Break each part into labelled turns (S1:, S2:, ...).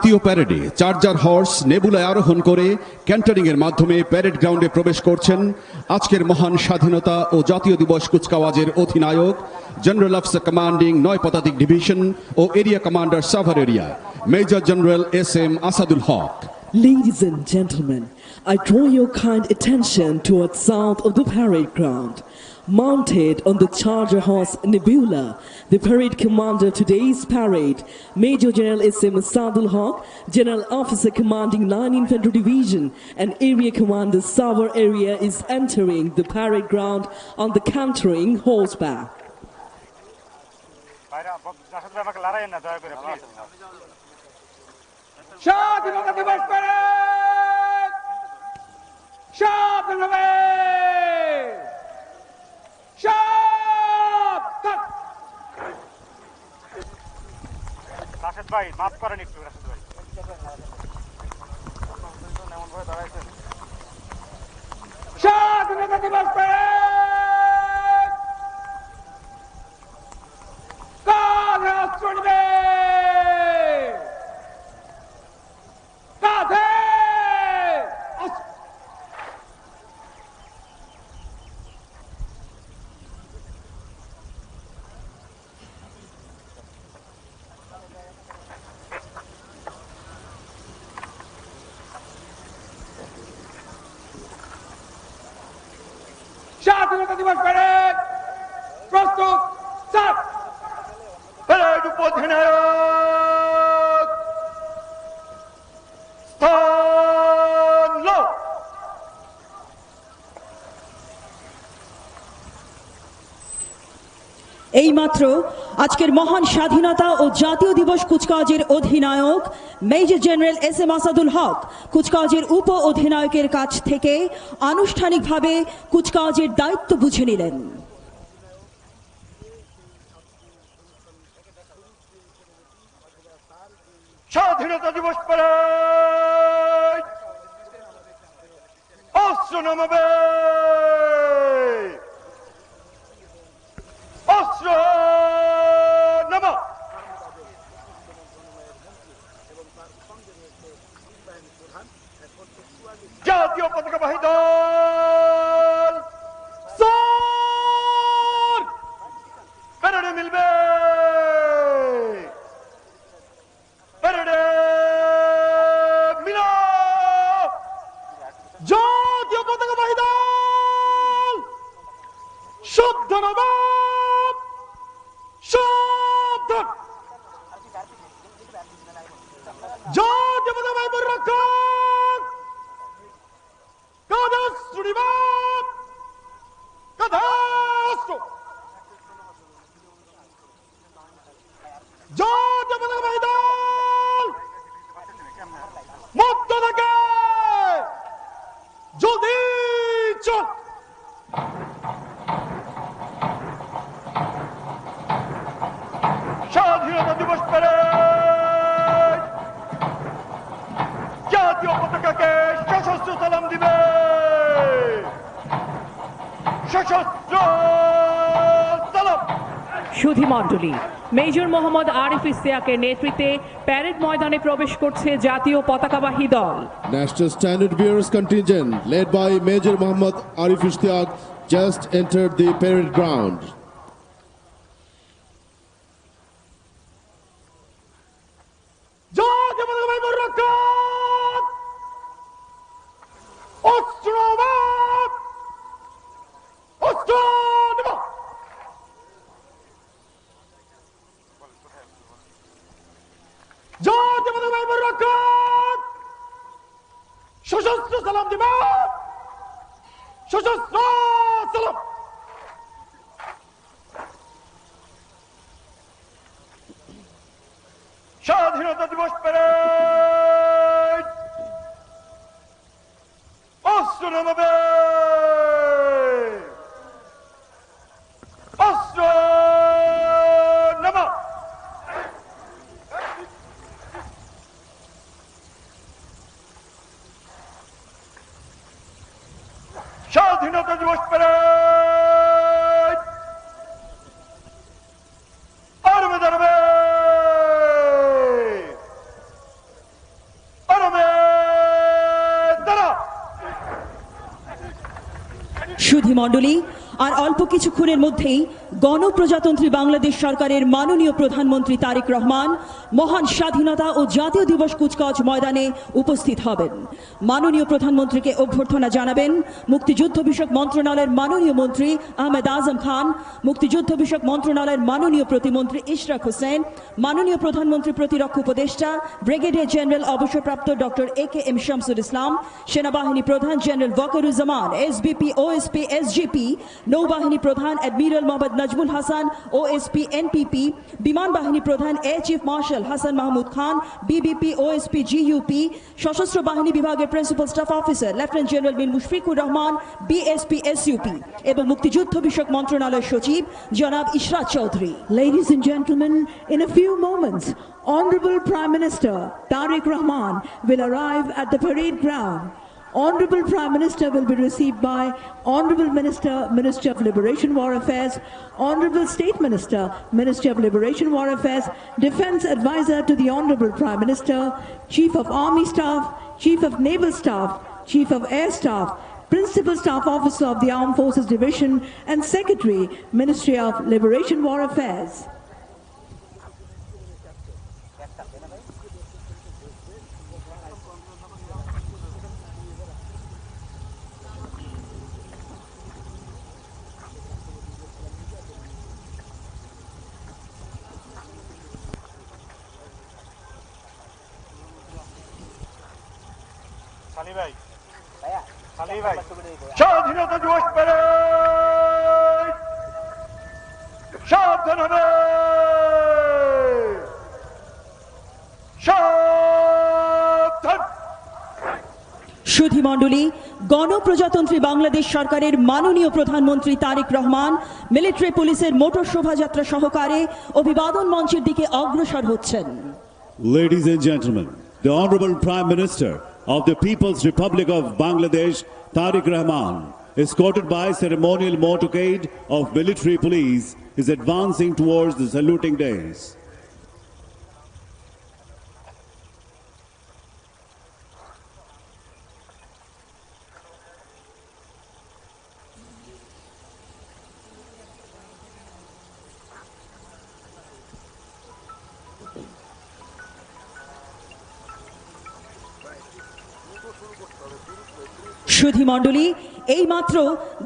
S1: জাতীয় প্যারেডে charger horse নেবুলায় আরোহণ করে ক্যান্টারিং এর মাধ্যমে প্যারেড গ্রাউন্ডে প্রবেশ করছেন আজকের মহান স্বাধীনতা ও জাতীয় দিবস কুচকাওয়াজের অধিনায়ক জেনারেল অফিসার কমান্ডিং ৯ পদাতিক ডিভিশন ও area commander Savar area major general S M. Asadul Haque.
S2: Ladies and gentlemen, I draw your kind attention towards south of the parade ground. Mounted on the charger horse Nebula, the parade commander of today's parade, Major General S.M. Asadul Haq, General Officer commanding 9 Infantry Division and Area Commander Savar Area is entering the parade ground on the cantering horseback.
S3: স্বাধীনতা দিবস parade স্বাধীনভাবে রাশেদ ভাই মাফ করেন একটু। রাশেদ ভাই এমন ভাবে দাঁড়াইছেন। স্বাধীনতা দিবস প্যারেড কাঁধে অস্ত্র নিবে কাঁধে স্বাধীনতা দিবস প্যারেড প্রস্তুত স্যার। প্যারেড উপধিনায়ক স্থান লো।
S4: এইমাত্র আজকের মহান স্বাধীনতা ও জাতীয় দিবস কুচকাওয়াজের অধিনায়ক মেজর জেনারেল এস.এম. আসাদুল হক কুচকাওয়াজের উপ অধিনায়কের কাছ থেকে আনুষ্ঠানিকভাবে কুচকাওয়াজের দায়িত্ব বুঝে নিলেন।
S3: স্বাধীনতা দিবস প্যারেড অস্ত্র নামাবে অস্ত্র নামা। জাতীয় পতাকাবাহী দল স্যার প্যারেডে মিলবে প্যারেডে মিলা। জাতীয় পতাকাবাহী দল শুদ্ধ নবাব সাবধান। জাতীয় পতাকাবাহী পরিরক্ষক কাঁধে নিবাব কাঁধে অস্ত্র। জাতীয় পতাকাবাহী দল মধ্য থেকে জলদি চল। স্বাধীনতা দিবস প্যারেড জাতীয় পতাকাকে সশস্ত্র সালাম দিবে সশস্ত্র সালাম।
S5: সুধী মণ্ডলী, মেজর মোহাম্মদ আরিফ ইশতিয়াকের নেতৃত্বে প্যারেড ময়দানে প্রবেশ করছে জাতীয় পতাকাবাহী দল।
S6: National Standard Bearers contingent led by Major Muhammad Arif Ishtiaq just entered the parade ground.
S3: জাতীয় পতাকাবাহী পরিরক্ষক অস্ত্র নামাব অস্ত্র নামাব। জাতীয় পতাকাবাহী পরিরক্ষক সশস্ত্র সালাম দিবা সশস্ত্র সালাম। স্বাধীনতা দিবস প্যারেড অস্ত্র নামাবে অস্ত্র নামা। স্বাধীনতা দিবস প্যারেড আরবে দাঁড়াবে
S4: সুধী মণ্ডলী, আর অল্প কিছুক্ষণের মধ্যেই গণপ্রজাতন্ত্রী বাংলাদেশ সরকারের মাননীয় প্রধানমন্ত্রী তারেক রহমান মহান স্বাধীনতা ও জাতীয় দিবস কুচকাওয়াজ ময়দানে উপস্থিত হবেন। মাননীয় প্রধানমন্ত্রীকে অভ্যর্থনা জানাবেন মুক্তিযুদ্ধ বিষয়ক মন্ত্রণালয়ের মাননীয় মন্ত্রী আহমেদ আজম খান, মুক্তিযুদ্ধ বিষয়ক মন্ত্রণালয়ের মাননীয় প্রতিমন্ত্রী ইশরাক হোসেন, মাননীয় প্রধানমন্ত্রী প্রতিরক্ষা উপদেষ্টা ব্রিগেডিয়ার জেনারেল অবসরপ্রাপ্ত ডক্টর এ.কে.এম. শামসুল ইসলাম, সেনাবাহিনী প্রধান general Wakeruzzaman SBP OSP SGP, নৌবাহিনী প্রধান admiral Mohammad Nazmul Hasan OSP NPP, বিমান বাহিনী প্রধান air chief marshal Hasan Mahmud Khan BBP OSP GUP, সশস্ত্র বাহিনী বিভাগের principal staff officer lieutenant general Mir Mushfiqur Rahman BSP SUP এবং মুক্তিযুদ্ধ বিষয়ক মন্ত্রণালয়ের সচিব জনাব Ishrat Chowdhury.
S7: Ladies and gentlemen, in a few moments, Honorable Prime Minister Tariq Rahman will arrive at the parade ground. Honorable Prime Minister will be received by Honorable Minister, Ministry of Liberation War Affairs, Honorable State Minister, Ministry of Liberation War Affairs, Defence Advisor to the Honorable Prime Minister, Chief of Army Staff, Chief of Naval Staff, Chief of Air Staff, Principal Staff Officer of the Armed Forces Division and Secretary, Ministry of Liberation War Affairs.
S3: স্বাধীনতা দিবস parade সাবধান হবে, সাবধান।
S4: সুধী মণ্ডলী, গণপ্রজাতন্ত্রী বাংলাদেশ সরকারের মাননীয় প্রধানমন্ত্রী তারেক রহমান মিলিটারি পুলিশের মোটর শোভাযাত্রা সহকারে অভিবাদন মঞ্চের দিকে অগ্রসর হচ্ছেন।
S8: Ladies and gentlemen, the Honorable Prime Minister of the People's Republic of Bangladesh, Tariq Rahman, escorted by ceremonial motorcade of military police, is advancing towards the saluting dais.
S4: সুধী মণ্ডলী, এইমাত্র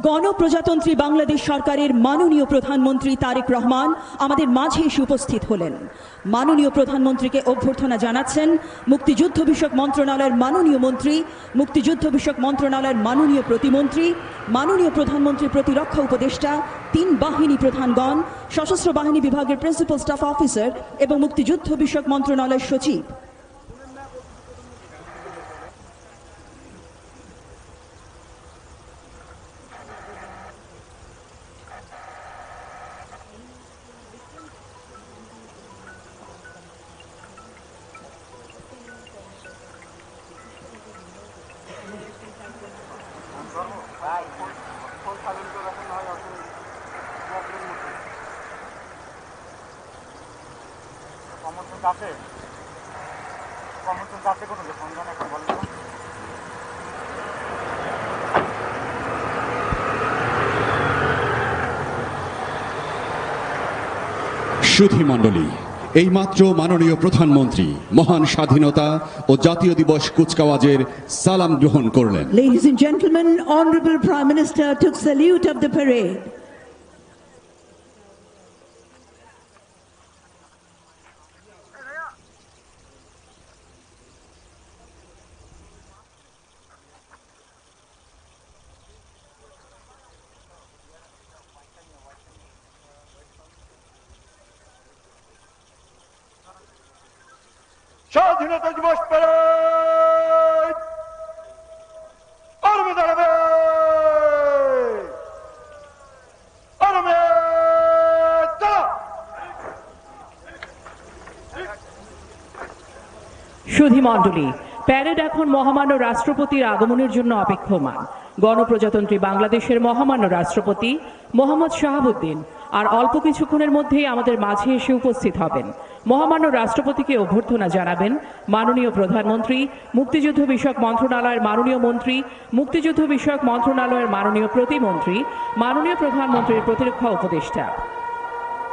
S4: গণপ্রজাতন্ত্রী বাংলাদেশ সরকারের মাননীয় প্রধানমন্ত্রী তারেক রহমান আমাদের মাঝে এসে উপস্থিত হলেন। মাননীয় প্রধানমন্ত্রীকে অভ্যর্থনা জানাচ্ছেন মুক্তিযুদ্ধ বিষয়ক মন্ত্রণালয়ের মাননীয় মন্ত্রী, মুক্তিযুদ্ধ বিষয়ক মন্ত্রণালয়ের মাননীয় প্রতিমন্ত্রী, মাননীয় প্রধানমন্ত্রী প্রতিরক্ষা উপদেষ্টা, 3 বাহিনী প্রধানগণ, সশস্ত্র বাহিনী বিভাগের প্রিন্সিপাল স্টাফ অফিসার এবং মুক্তিযুদ্ধ বিষয়ক মন্ত্রণালয়ের সচিব।
S1: সুধী মণ্ডলী, এইমাত্র মাননীয় প্রধানমন্ত্রী মহান স্বাধীনতা ও জাতীয় দিবস কুচকাওয়াজের সালাম গ্রহণ করলেন।
S7: Ladies and gentlemen, Honorable Prime Minister took salute of the parade.
S3: স্বাধীনতা দিবস প্যারেড আরবে দাঁড়াবে, আরবে দাঁড়া।
S5: সুধী মণ্ডলী, প্যারেড এখন মহামান্য রাষ্ট্রপতির আগমনের জন্য অপেক্ষমান। গণপ্রজাতন্ত্রী বাংলাদেশের মহামান্য রাষ্ট্রপতি মোহাম্মদ শাহাবুদ্দিন আর অল্প কিছুক্ষণের মধ্যেই আমাদের মাঝে এসে উপস্থিত হবেন। মহামান্য রাষ্ট্রপতিকে অভ্যর্থনা জানাবেন মাননীয় প্রধানমন্ত্রী, মুক্তিযুদ্ধ বিষয়ক মন্ত্রণালয়ের মাননীয় মন্ত্রী, মুক্তিযুদ্ধ বিষয়ক মন্ত্রণালয়ের মাননীয় প্রতিমন্ত্রী, মাননীয় প্রধানমন্ত্রীর প্রতিরক্ষা উপদেষ্টা,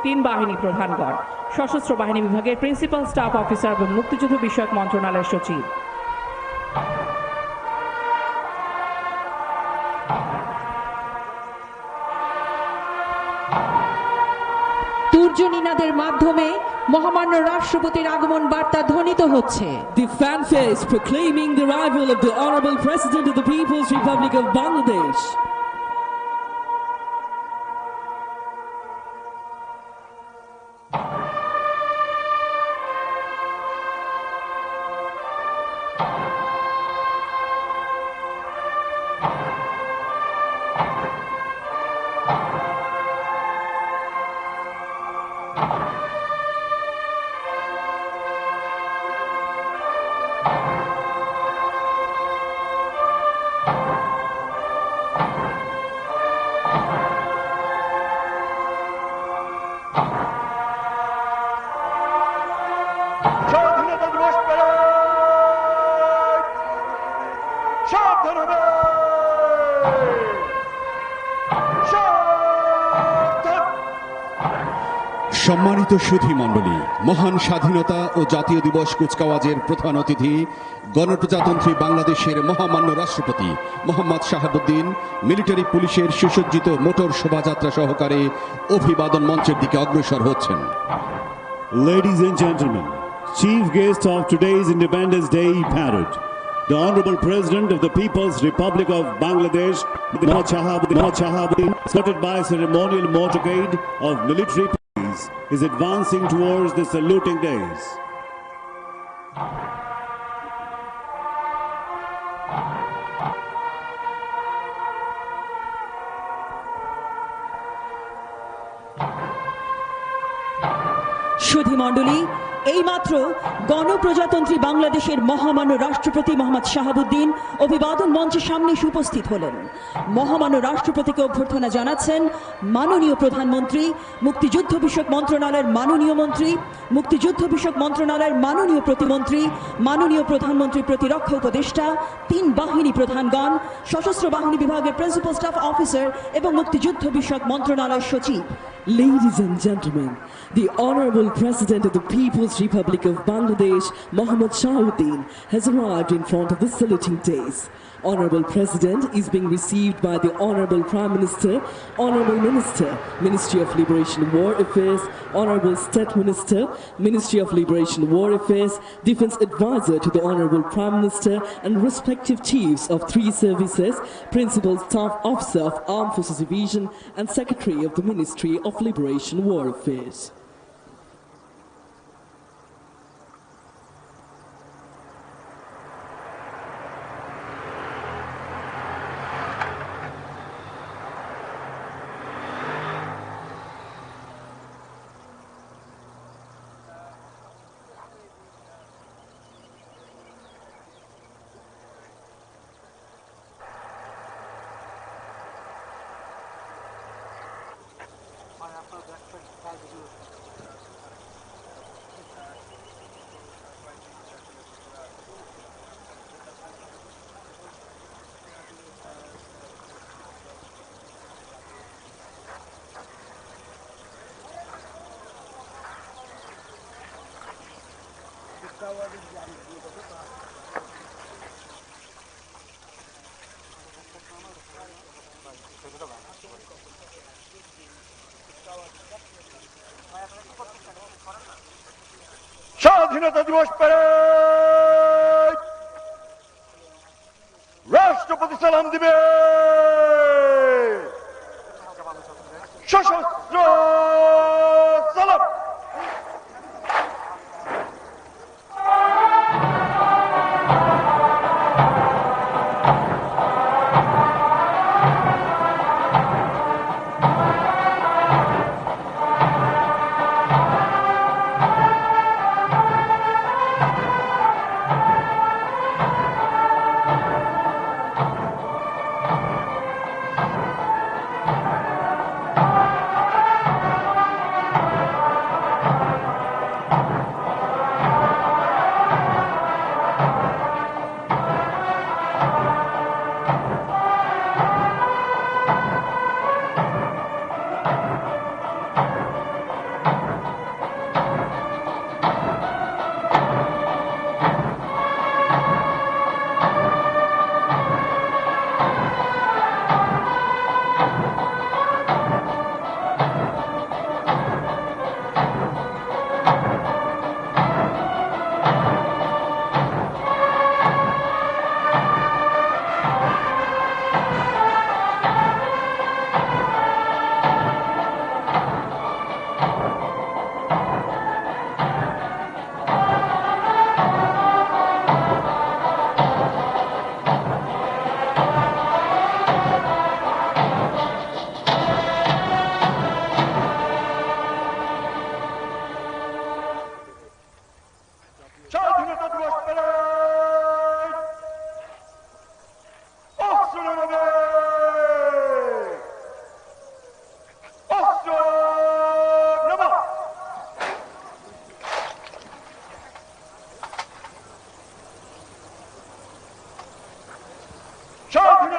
S5: তিন বাহিনী প্রধানগণ, সশস্ত্র বাহিনী বিভাগের প্রিন্সিপাল স্টাফ অফিসার এবং মুক্তিযুদ্ধ বিষয়ক মন্ত্রণালয়ের সচিব।
S9: তুর্যনিনাদের মাধ্যমে মহামান্য রাষ্ট্রপতির আগমন বার্তা ধ্বনিত হচ্ছে।
S2: The fanfares proclaiming the arrival of the Honorable President of the People's Republic of Bangladesh.
S3: স্বাধীনতা দিবস প্যারেড সাবধান হবে সাবধান।
S1: সম্মানিত সুধী মণ্ডলী, মহান স্বাধীনতা ও জাতীয় দিবস কুচকাওয়াজের প্রধান অতিথি গণপ্রজাতন্ত্রী বাংলাদেশের মহামান্য রাষ্ট্রপতি মোহাম্মদ শাহাবুদ্দিন মিলিটারি পুলিশের সুসজ্জিত মোটর শোভাযাত্রা সহকারে অভিবাদন মঞ্চের দিকে অগ্রসর হচ্ছেন।
S8: Ladies and gentlemen, chief guest of today's Independence Day parade, the Honorable President of the People's Republic of Bangladesh, Mohammad Shahabuddin, escorted by ceremonial motorcade of military police, is advancing towards the saluting days.
S4: সুধী মণ্ডলী, এইমাত্র গণপ্রজাতন্ত্রী বাংলাদেশের মহামান্য রাষ্ট্রপতি মোহাম্মদ শাহাবুদ্দিন অভিবাদন মঞ্চের সামনে এসে উপস্থিত হলেন। মহামান্য রাষ্ট্রপতিকে অভ্যর্থনা জানাচ্ছেন মাননীয় প্রধানমন্ত্রী, মুক্তিযুদ্ধ বিষয়ক মন্ত্রণালয়ের মাননীয় মন্ত্রী, মুক্তিযুদ্ধ বিষয়ক মন্ত্রণালয়ের মাননীয় প্রতিমন্ত্রী, মাননীয় প্রধানমন্ত্রীর প্রতিরক্ষা উপদেষ্টা, তিন বাহিনী প্রধানগণ, সশস্ত্র বাহিনী বিভাগের প্রিন্সিপাল স্টাফ অফিসার এবং মুক্তিযুদ্ধ বিষয়ক মন্ত্রণালয়ের সচিব।
S2: Ladies and gentlemen, the Honorable President of the People's Republic of Bangladesh, Mohammad Shahabuddin, has arrived in front of the saluting days. Honorable President is being received by the Honorable Prime Minister, Honorable Minister, Ministry of Liberation War Affairs, Honorable State Minister, Ministry of Liberation War Affairs, Defense Advisor to the Honorable Prime Minister, and respective chiefs of three services, Principal Staff Officer of Armed Forces Division, and Secretary of the Ministry of Liberation War Affairs.
S3: স্বাধীনতা দিবস parade রাষ্ট্রপতি সালাম দিবে সশস্ত্র সালাম।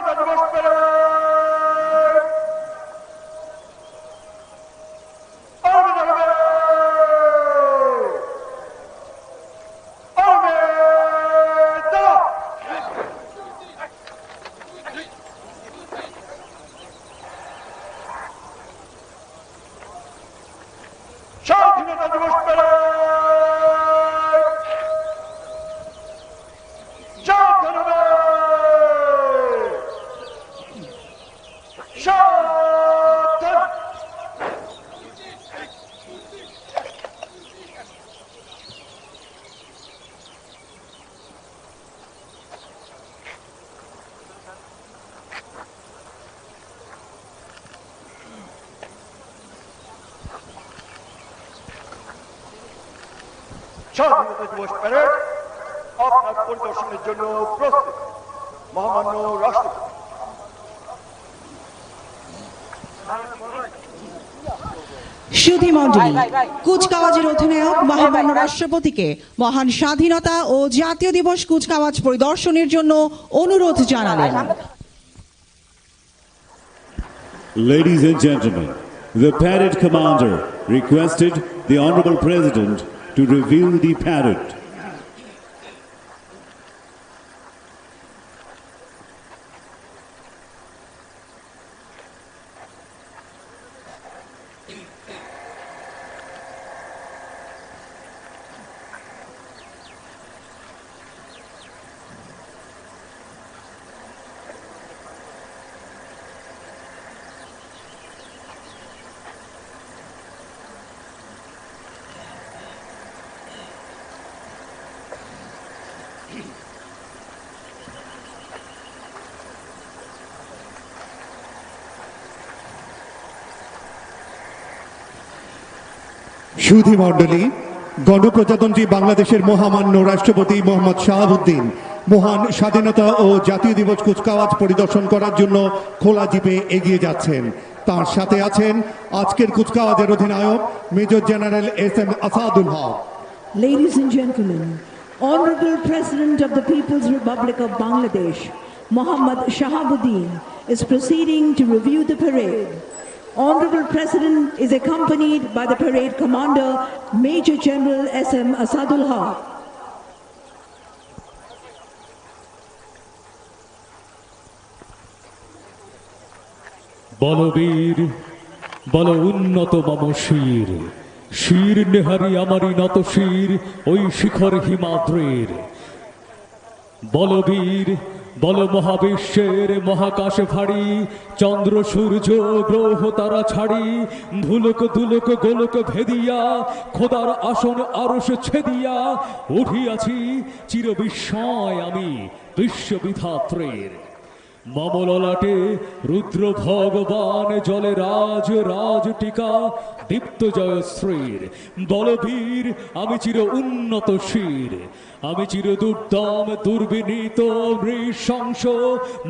S3: স্বাধীনতা দিবস parade army জানাবে আর্মি দাঁড়া স্বাধীনতা দিবস প্যারেড জানাবে সাবধান স্বাধীনতা দিবস প্যারেড আপনার পরিদর্শনের জন্য প্রস্তুত মহামান্য রাষ্ট্রপতি।
S10: সুধী মণ্ডলী, কুচকাওয়াজের অধিনায়ক মহামান্য রাষ্ট্রপতিকে মহান স্বাধীনতা ও জাতীয় দিবস কুচকাওয়াজ পরিদর্শনের জন্য অনুরোধ জানালেন।
S8: Ladies and gentlemen, the parade commander requested the Honorable President to review the parade.
S11: সুধী মণ্ডলী, গণপ্রজাতন্ত্রী বাংলাদেশের মহামান্য রাষ্ট্রপতি মোহাম্মদ শাহাবুদ্দিন মহান স্বাধীনতা ও জাতীয় দিবস কুচকাওয়াজ পরিদর্শন করার জন্য খোলা জিপে এগিয়ে যাচ্ছেন। তার সাথে আছেন আজকের কুচকাওয়াজের অধিনায়ক major general SM Asadul Haque.
S7: Ladies and gentlemen, Honorable President of the People's Republic of Bangladesh, Mohammad Shahabuddin, is proceeding to review the parade. Honorable President is accompanied by the parade commander, Major General SM Asadul Haq.
S12: বলবীর বল উন্নত মম শির, শির নেহারি আমারি নত শির ওই শিখর হিমাদ্রের। বলবীর বল মহাবিশ্বের মহাকাশে ভারী, চন্দ্র সূর্য গ্রহ তারা ছাড়ি, ধুলক দুলক গোলক ভেদিয়া খোদার আসন আরশ ছেদিয়া উঠিয়াছি চির বিস্ময় আমি বিশ্ববিধাত্রের। মমললাটে রুদ্র ভগবান জলে রাজ রাজ টিকা দীপ্ত জয়শ্রীর। বলবীর আমি চির উন্নত শির, আমি চির দুর্দম দুর্বিনীত নৃশংস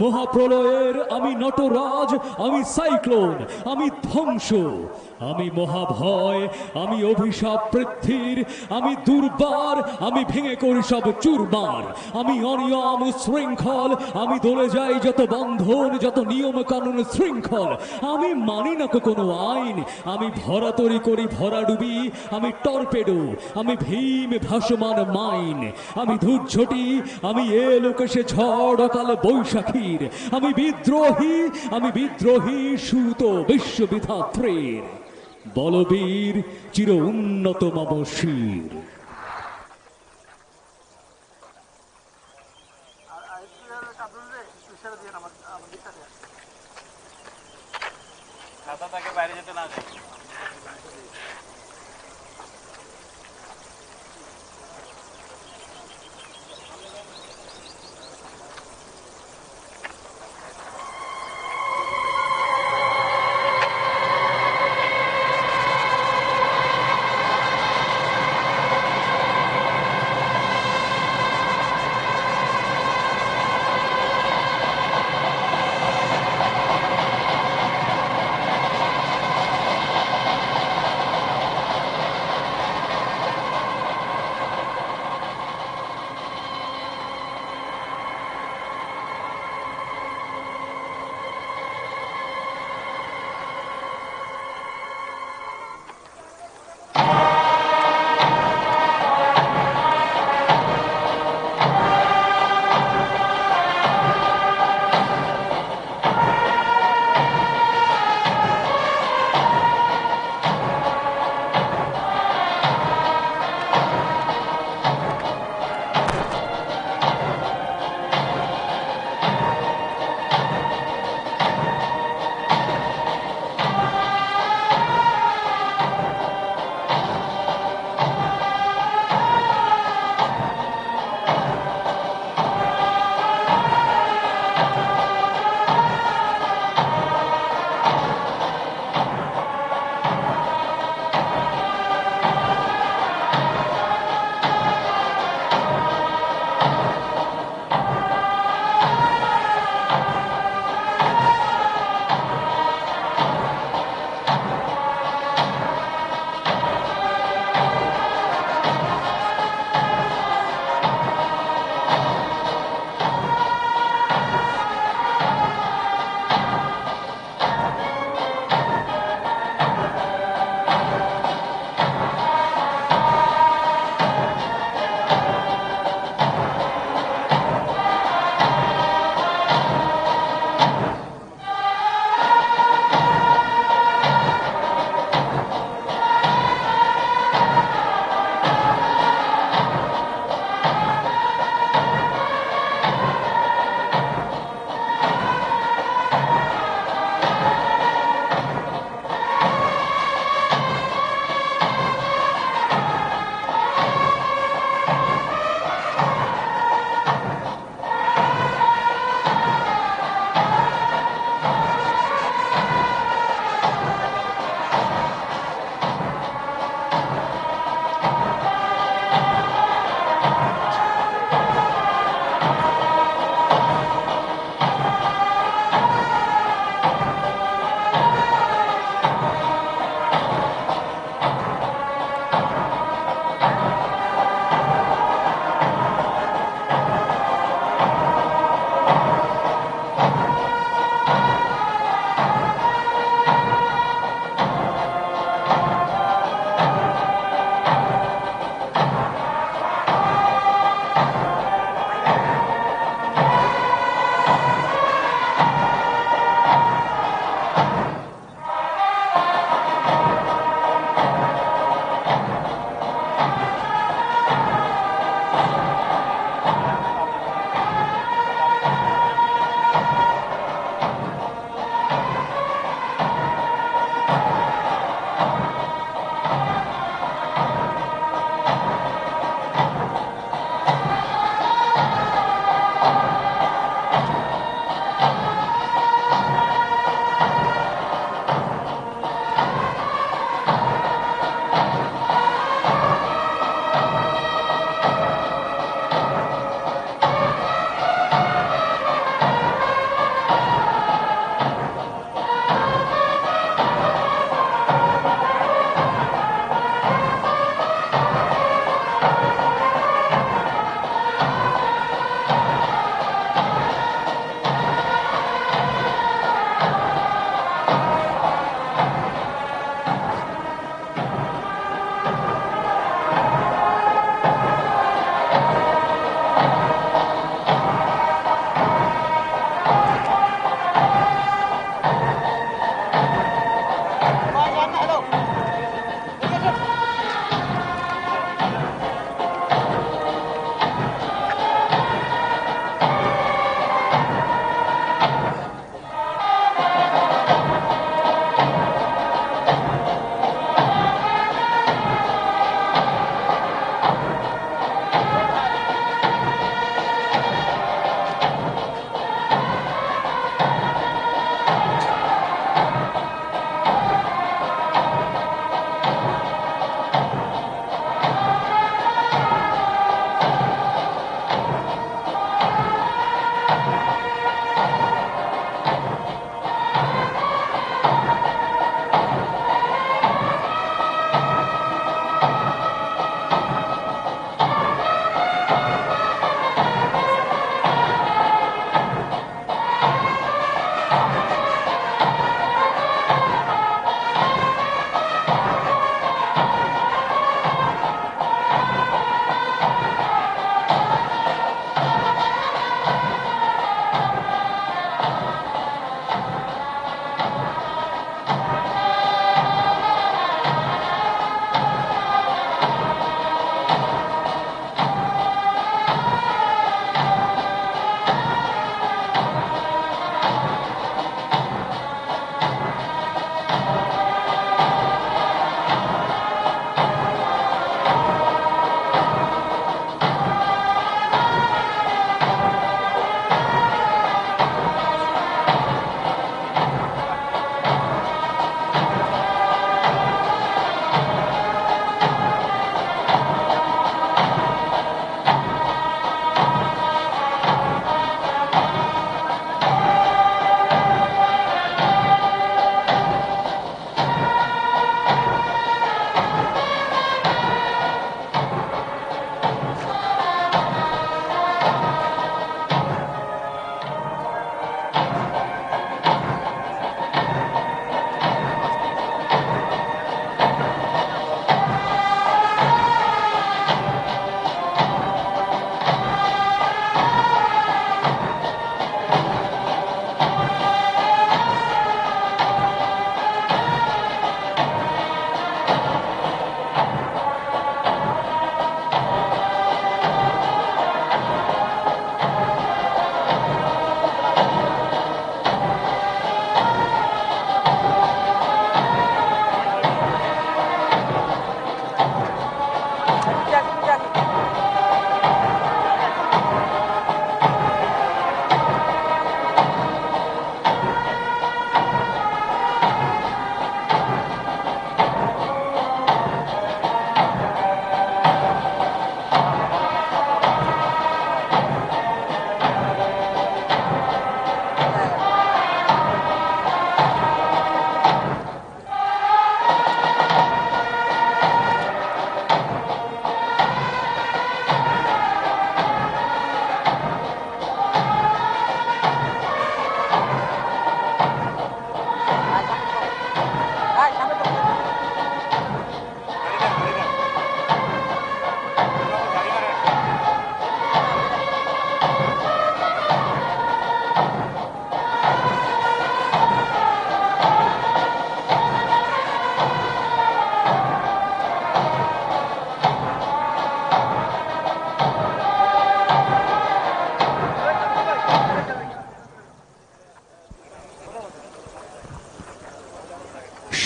S12: মহাপ্রলয়ের আমি নটরাজ, আমি সাইক্লোন, আমি ধ্বংস, আমি মহাভয়, আমি অভিশাপ পৃথ্বীর, আমি দুর্বার, আমি ভেঙে করি সব চুরমার, আমি অনিয়ম শৃঙ্খল, আমি দলে যাই যত বন্ধন যত নিয়ম কানুন শৃঙ্খল, আমি মানি না কোনো আইন, আমি ভরা তরি করি ভরা ডুবি, আমি টর্পেডো, আমি ভীম ভাসমান মাইন, আমি ধূর্ঝটি, আমি এ লোকেশে ঝড় অকাল বৈশাখীর, আমি বিদ্রোহী সুত বিশ্ববিধাত্রের। বলবীর চির উন্নত মম শির।
S3: বাইরে যেতে না যায়।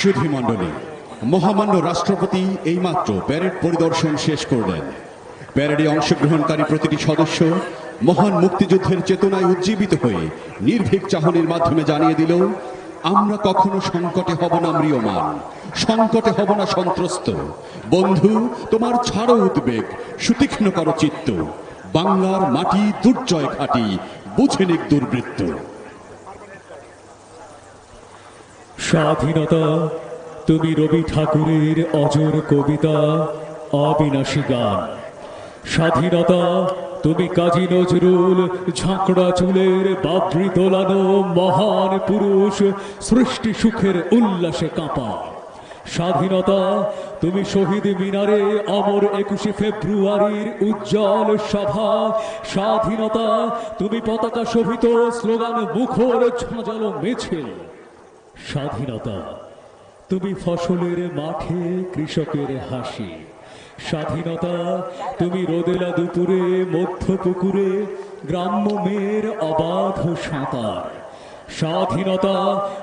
S1: সুধীমণ্ডলী, মহামান্য রাষ্ট্রপতি এইমাত্র প্যারেড পরিদর্শন শেষ করলেন। প্যারেডে অংশগ্রহণকারী প্রতিটি সদস্য মহান মুক্তিযুদ্ধের চেতনায় উজ্জীবিত হয়ে নির্ভীক চাহনির মাধ্যমে জানিয়ে দিল, আমরা কখনো সংকটে হব না ম্রিয়মান, সংকটে হব না সন্ত্রস্ত। বন্ধু, তোমার ছাড়ো উদ্বেগ, সুতীক্ষ্ণ করো চিত্ত, বাংলার মাটি দুর্জয় ঘাটি, বুঝে নিক দুর্বৃত্ত।
S12: স্বাধীনতা তুমি রবি ঠাকুরের অজর কবিতা, অবিনাশী গান। স্বাধীনতা তুমি কাজী নজরুল ঝাঁকড়া চুলের বাবরি দোলানো মহান পুরুষ, সৃষ্টি সুখের উল্লাসে কাঁপা। স্বাধীনতা তুমি শহীদ মিনারে অমর 21শে ফেব্রুয়ারির উজ্জ্বল সভা। স্বাধীনতা তুমি পতাকা শোভিত স্লোগান মুখর ঝাঁঝালো মিছিল। স্বাধীনতা তুমি ফসলের মাঠে কৃষকের হাসি। স্বাধীনতা তুমি রোদেলা দুপুরে মধ্য পুকুরে গ্রাম্য মেয়ের অবাধ সাঁতার। স্বাধীনতা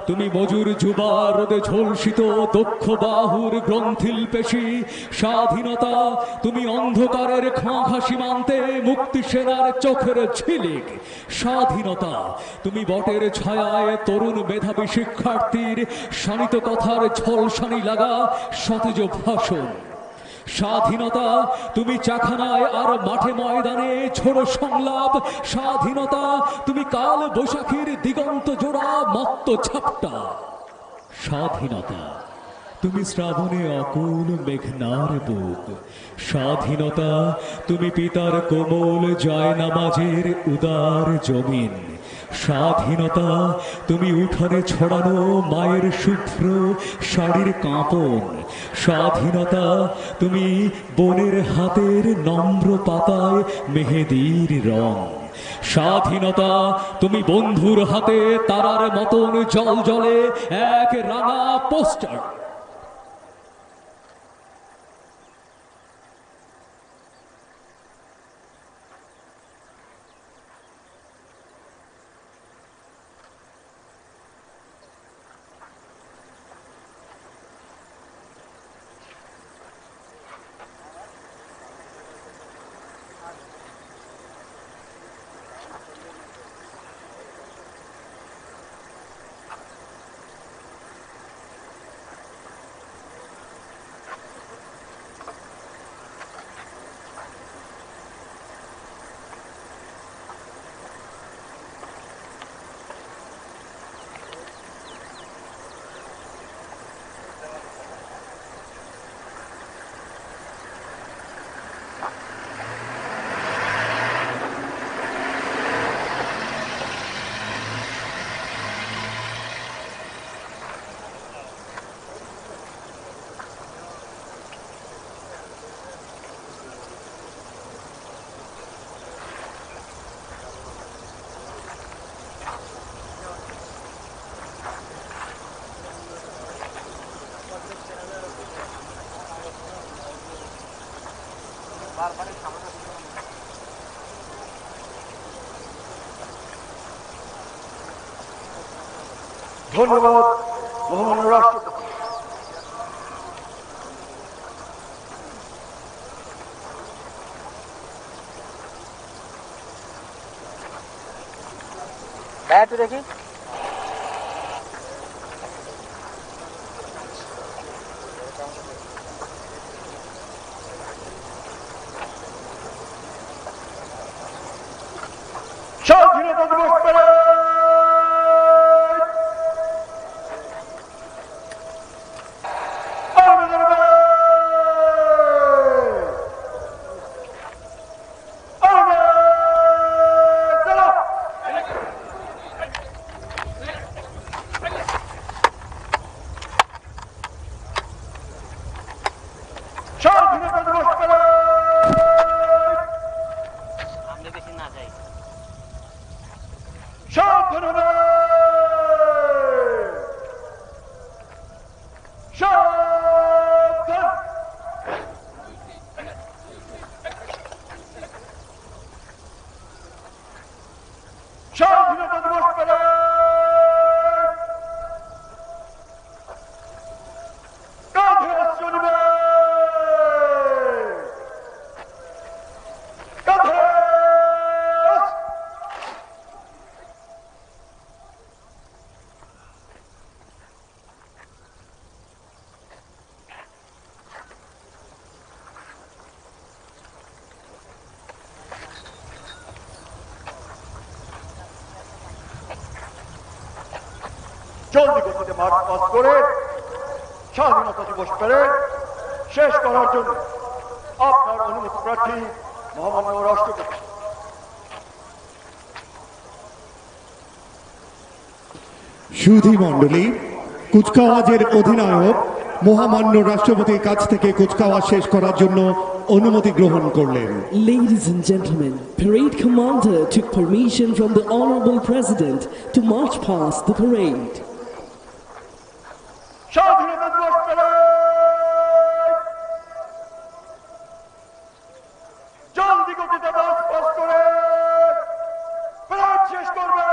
S12: তুমি মজুর যুবা রোদে ঝলসিত দক্ষ বাহুর গ্রন্থিল পেশি। স্বাধীনতা তুমি অন্ধকারের খাঁখা সীমান্তে মুক্তি সেনার চোখের ঝিলিক। স্বাধীনতা তুমি বটের ছায়ায় তরুণ মেধাবী শিক্ষার্থীর শানিত কথার ঝলসানি লাগা সতেজ ভাষণ। স্বাধীনতা তুমি চাখানায় আর মাঠে ময়দানে ছোড়ো সংলাপ। স্বাধীনতা তুমি কাল বৈশাখীর দিগন্ত জোড়া মত্ত ঝাপটা। স্বাধীনতা তুমি শ্রাবণে অকুল মেঘনার বুক। স্বাধীনতা তুমি পিতার কোমল জয়নামাজের উদার জমিন। স্বাধীনতা তুমি উঠানে ছড়ানো মায়ের শুভ্র শাড়ির কাঁপন। স্বাধীনতা তুমি বনের হাতের নম্র পাতায় মেহেদির রং। স্বাধীনতা তুমি বন্ধুর হাতে তারার মতন জল জলে এক রাঙা পোস্টার।
S3: ধন্যবাদ মহামান্য রাষ্ট্রপতি।
S13: দেখি
S3: স্বাধীনতা দিবস প্যারেড। স্বাধীনতা দিবস প্যারেড।
S13: আমরা বেশি না যাই।
S3: সাবধানে সাবধান। স্বাধীনতা দিবস প্যারেড। জলদি গতিতে মার্চ পাস করে স্বাধীনতা দিবস প্যারেড শেষ করার জন্য আপনার অনুমতি প্রার্থী মহামান্য রাষ্ট্রপতি।
S11: সুধী মণ্ডলী, কুচকাওয়াজের অধিনায়ক মহামান্য রাষ্ট্রপতির কাছ থেকে কুচকাওয়াজ শেষ করার জন্য অনুমতি গ্রহণ করলেন।
S2: Ladies and gentlemen, parade commander took permission from the Honorable President to march past the parade.
S3: স্বাধীনতা দিবস প্যারেড জলদি গতিতে মার্চ পাস করে প্যারেড শেষ করবে।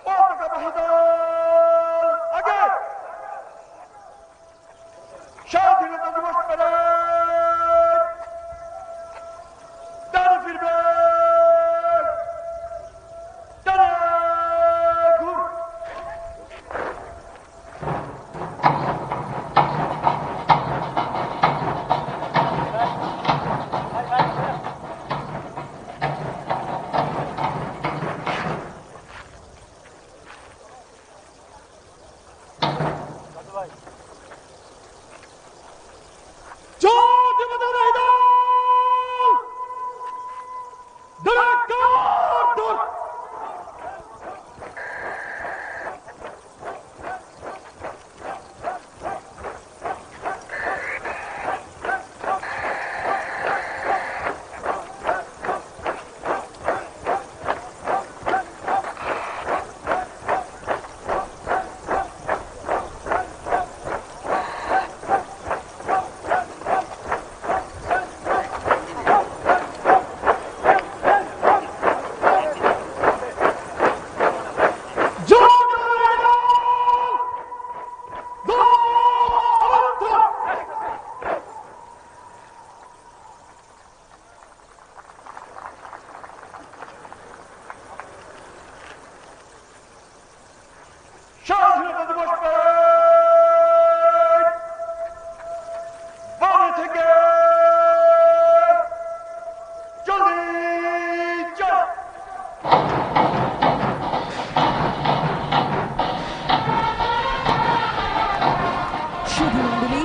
S3: পতাকাবাহী দল আগে। স্বাধীনতা দিবস প্যারেড ডানে ফিরবে, ডানে ঘুর। স্বাধীনতা দিবস প্যারেড বাড়ি থেকে জলদি চল।
S4: সুধী মণ্ডলী,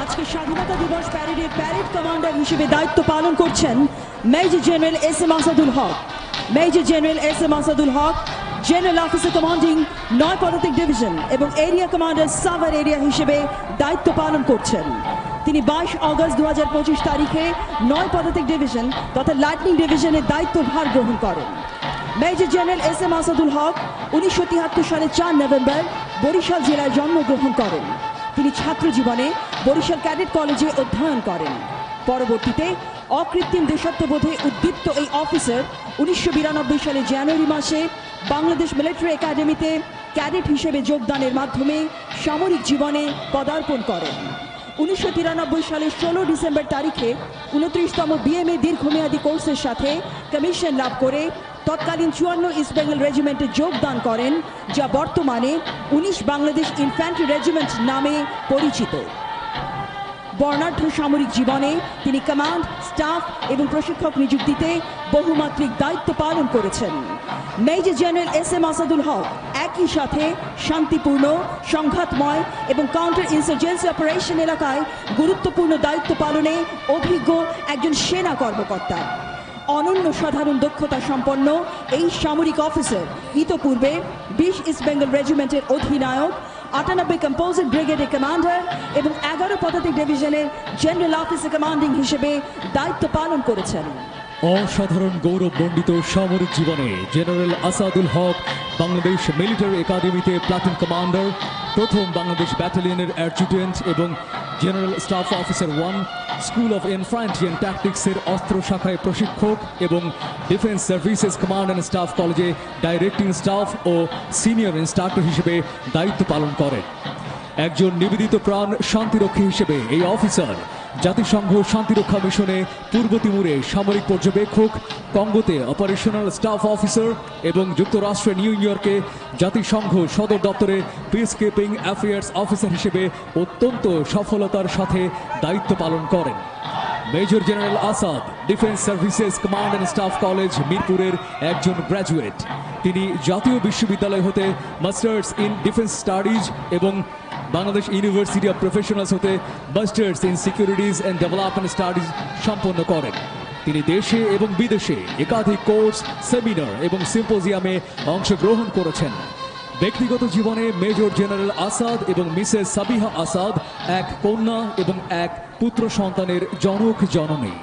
S4: আজকে স্বাধীনতা দিবস প্যারেডের প্যারেড কমান্ডার হিসেবে দায়িত্ব পালন করছেন major general S M Asadul Haq. Major general S M Asadul Haq general officer commanding 9 পদাতিক ডিভিশন এবং এরিয়া কমান্ডার সাভার এরিয়া হিসেবে দায়িত্ব পালন করছেন। তিনি 22 অগস্ট 2025 তারিখে 9 পদাতিক ডিভিশন তথা লাইটনিং ডিভিশনের দায়িত্বভার গ্রহণ করেন। Major general S M Asadul Haq 1973 সালের 4 নভেম্বর বরিশাল জেলায় জন্মগ্রহণ করেন। তিনি ছাত্র জীবনে বরিশাল ক্যাডেট কলেজে অধ্যয়ন করেন। পরবর্তীতে অকৃত্রিম দেশাত্মবোধে উদ্দীপ্ত এই অফিসার 1992 সালে জানুয়ারি মাসে বাংলাদেশ মিলিটারি একাডেমিতে ক্যাডেট হিসেবে যোগদানের মাধ্যমে সামরিক জীবনে পদার্পণ করেন। 1993 সালের 16 ডিসেম্বর তারিখে 29তম বিএমএ দীর্ঘমেয়াদী কোর্সের সাথে কমিশন লাভ করে তৎকালীন 54 ইস্ট বেঙ্গল রেজিমেন্টে যোগদান করেন, যা বর্তমানে 19 বাংলাদেশ ইনফ্যান্ট্রি রেজিমেন্ট নামে পরিচিত। বর্ণাঢ্য সামরিক জীবনে তিনি কমান্ড, স্টাফ এবং প্রশিক্ষক নিযুক্তিতে বহুমাত্রিক দায়িত্ব পালন করেছেন। Major general S M Asadul Haq একই সাথে শান্তিপূর্ণ, সংঘাতময় এবং কাউন্টার ইনসার্জেন্সি অপারেশন এলাকায় গুরুত্বপূর্ণ দায়িত্ব পালনে অভিজ্ঞ একজন সেনা কর্মকর্তা। অনন্য সাধারণ দক্ষতা সম্পন্ন এই সামরিক অফিসার ইতোপূর্বে 20 ইস্ট বেঙ্গল রেজিমেন্টের অধিনায়ক, 98 কম্পোজিট ব্রিগেডের কমান্ডার এবং 11 পদাতিক ডিভিশনের জেনারেল অফিসার কমান্ডিং হিসেবে দায়িত্ব পালন করেছেন।
S12: অসাধারণ গৌরবমণ্ডিত সামরিক জীবনে জেনারেল আসাদুল হক বাংলাদেশ মিলিটারি একাডেমিতে প্লাটুন কমান্ডার, প্রথম বাংলাদেশ ব্যাটালিয়নের অ্যাডজুটেন্ট এবং general staff officer 1, school of infantry and ট্যাকটিক্সের অস্ত্র শাখায় প্রশিক্ষক এবং defence services command and staff কলেজে ডাইরেক্টিং স্টাফ ও সিনিয়র ইনস্ট্রাক্টর হিসেবে দায়িত্ব পালন করেন। একজন নিবেদিত প্রাণ শান্তিরক্ষী হিসেবে এই অফিসার জাতিসংঘ শান্তিরক্ষা মিশনে পূর্ব তিমুরে সামরিক পর্যবেক্ষক, কঙ্গোতে অপারেশনাল স্টাফ অফিসার এবং যুক্তরাষ্ট্রের নিউ ইয়র্কে জাতিসংঘ সদর দপ্তরে পিস কিপিং অ্যাফেয়ার্স অফিসার হিসেবে অত্যন্ত সফলতার সাথে দায়িত্ব পালন করেন। Major general Asad defence services command and staff college মিরপুরের একজন গ্র্যাজুয়েট। তিনি জাতীয় বিশ্ববিদ্যালয় হতে মাস্টার্স ইন ডিফেন্স স্টাডিজ এবং বাংলাদেশ ইউনিভার্সিটি অফ প্রফেশনালস হতে masters in securities and development studies সম্পন্ন করেন। তিনি দেশে এবং বিদেশে একাধিক কোর্স, সেমিনার এবং সিম্পোজিয়ামে অংশগ্রহণ করেছেন। ব্যক্তিগত জীবনে মেজর জেনারেল আসাদ এবং মিসেস সাবিহা আসাদ এক কন্যা এবং এক পুত্র সন্তানের জনক জননী।